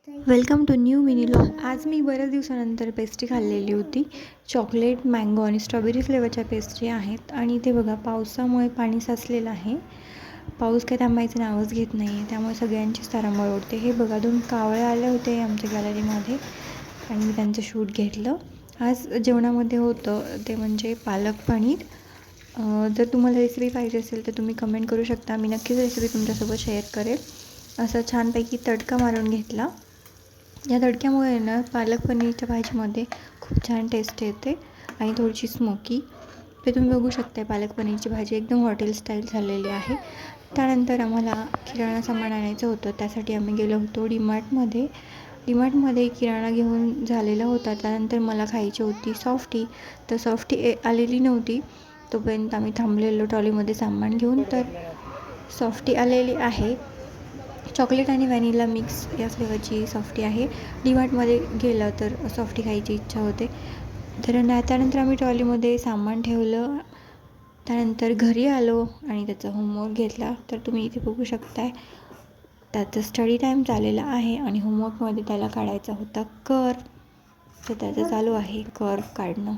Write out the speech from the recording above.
Welcome to new mini vlog. आज मी बऱ्याच दिवसानंतर पेस्ट्री खाल्लेली होती. चॉकलेट, मँगो आणि स्ट्रॉबेरी फ्लेवरच्या पेस्ट्री आहेत. आणि ते बघा, पावसामुळे पाणी साचलेलं आहे. पाऊस काही थांबायचं नावच घेत नाही आहे, त्यामुळे सगळ्यांचीच तारांबळ उडते. हे बघा, 2 कावळे आले होते आमच्या गॅलरीमध्ये आणि मी त्यांचं शूट घेतलं. आज जेवणामध्ये होतं ते म्हणजे पालक पनीर. जर तुम्हाला रेसिपी पाहिजे असेल तर तुम्ही कमेंट करू शकता. मी नक्कीच रेसिपी तुमच्यासोबत शेअर करेल. असं छानपैकी तडका मारून घेतला. या तडक्यामुळे ना पालक पनीरच्या भाजीमध्ये खूप छान टेस्ट येते आणि थोडीशी स्मोकी. ते तुम्ही बघू शकता, पालक पनीरची भाजी एकदम हॉटेल स्टाईल झालेली आहे. त्यानंतर आम्हाला किराणा सामान आणायचं होतं, त्यासाठी आम्ही गेलो होतो डीमार्टमध्ये. डीमार्टमध्ये किराणा घेऊन झालेला होता. त्यानंतर मला खायची होती सॉफ्टी. तर सॉफ्टी आलेली नव्हती, तोपर्यंत आम्ही थांबलेलो ट्रॉलीमध्ये सामान घेऊन. तर सॉफ्टी आलेली आहे. चॉकलेट आणि व्हॅनिला मिक्स या फ्लेवरची सॉफ्टी आहे. डीमार्टमध्ये गेलं तर सॉफ्टी खायची इच्छा होते. तर त्यानंतर आम्ही ट्रॉलीमध्ये सामान ठेवलं. त्यानंतर घरी आलो आणि त्याचा होमवर्क घेतला. तर तुम्ही इथे बघू शकताय, त्याचा स्टडी टाईम चाललेला आहे आणि होमवर्कमध्ये त्याला काढायचा होता कर्व. तर त्याचं चालू आहे कर्व काढणं.